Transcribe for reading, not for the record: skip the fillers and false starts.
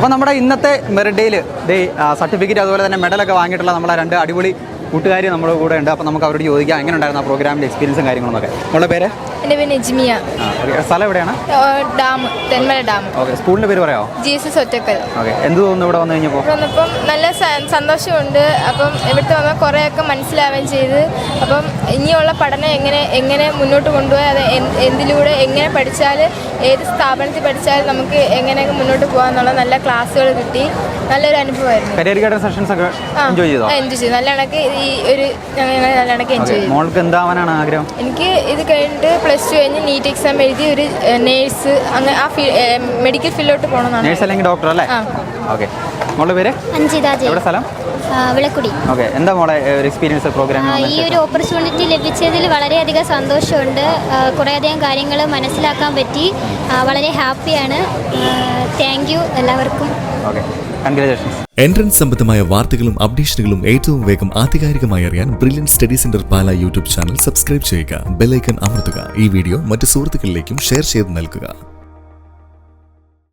അപ്പോൾ നമ്മുടെ ഇന്നത്തെ മെറിറ്റ് ഡേയിൽ സർട്ടിഫിക്കറ്റ് അതുപോലെ തന്നെ മെഡലൊക്കെ വാങ്ങിയിട്ടുള്ള നമ്മളെ 2 അടിപൊളി കൂട്ടുകാരി നമ്മുടെ കൂടെ ഉണ്ട്. അപ്പോൾ നമുക്ക് അവരോട് ചോദിക്കാം എങ്ങനെ ഉണ്ടായിരുന്നു ആ പ്രോഗ്രാമിൻ്റെ എക്സ്പീരിയൻസും കാര്യങ്ങളൊക്കെ. നമ്മുടെ പേര്? എൻ്റെ പേര് നെജ്മിയ. സ്ഥലം എവിടെയാണ്? Dam, Thenmala dam. ഓക്കെ, സ്കൂളിൻ്റെ പേര് പറയാമോ? GSS ഒറ്റക്കൽ. ഓക്കെ, എന്ത് തോന്നുന്നു ഇവിടെ വന്നു കഴിഞ്ഞപ്പോൾ? ഇവിടെ വന്നപ്പം നല്ല സന്തോഷമുണ്ട്. അപ്പം ഇവിടുത്തെ വന്നാൽ കുറേയൊക്കെ മനസ്സിലാവുകയും ചെയ്ത് അപ്പം ഇനിയുള്ള പഠനം എങ്ങനെ മുന്നോട്ട് കൊണ്ടുപോയി അത് എന്തിലൂടെ എങ്ങനെ പഠിച്ചാൽ ഏത് സ്ഥാപനത്തിൽ പഠിച്ചാലും നമുക്ക് എങ്ങനെയൊക്കെ മുന്നോട്ട് പോകാമെന്നുള്ള നല്ല ക്ലാസ്സുകൾ കിട്ടി. നല്ലൊരു അനുഭവമായിരുന്നു. കരിയർ ഗൈഡൻസ് സെഷൻസ് ഒക്കെ എൻജോയ് ചെയ്തോ? എൻജോയ് ചെയ്തു. നല്ല കണക്ക് ഞങ്ങൾ നല്ല കണക്ക് എൻജോയ് ചെയ്തു. മോൾക്ക് എന്താവാനാണ് ആഗ്രഹം? എനിക്ക് ഇത് കഴിഞ്ഞിട്ട് +2 കഴിഞ്ഞ് നീറ്റ് എക്സാം എഴുതി ഒരു നേഴ്സ് അങ്ങനെ ആ മെഡിക്കൽ ഫീൽഡിലോട്ട് പോകണമെന്നാണ്. നേഴ്സ് അല്ലെങ്കിൽ ഡോക്ടർ അല്ലേ? ഓക്കെ. മോളുടെ പേര്? അഞ്ജിത. എവിടെ സ്ഥലം? വിളക്കുടി. ഓക്കെ, എന്താ മോളെ ഒരു എക്സ്പീരിയൻസ് പ്രോഗ്രാം? ഈ ഒരു ഓപ്പർച്യൂണിറ്റി ലഭിച്ചതിൽ വളരെയധികം സന്തോഷമുണ്ട്. കുറേയധികം കാര്യങ്ങൾ മനസ്സിലാക്കാൻ പറ്റി. വളരെ ഹാപ്പിയാണ്. താങ്ക് യു എല്ലാവർക്കും. Okay, congratulations. എൻട്രൻസ് സംബന്ധമായ വാർത്തകളും അപ്ഡേഷനുകളും ഏറ്റവും വേഗം ആധികാരികമായി അറിയാൻ ബ്രില്യൻറ്റ് സ്റ്റഡി സെന്റർ പാല യൂട്യൂബ് ചാനൽ സബ്സ്ക്രൈബ് ചെയ്യുക. ബെൽ ഐക്കൺ അമർത്തുക. ഈ വീഡിയോ മറ്റ് സുഹൃത്തുക്കളിലേക്കും ഷെയർ ചെയ്ത് നൽകുക.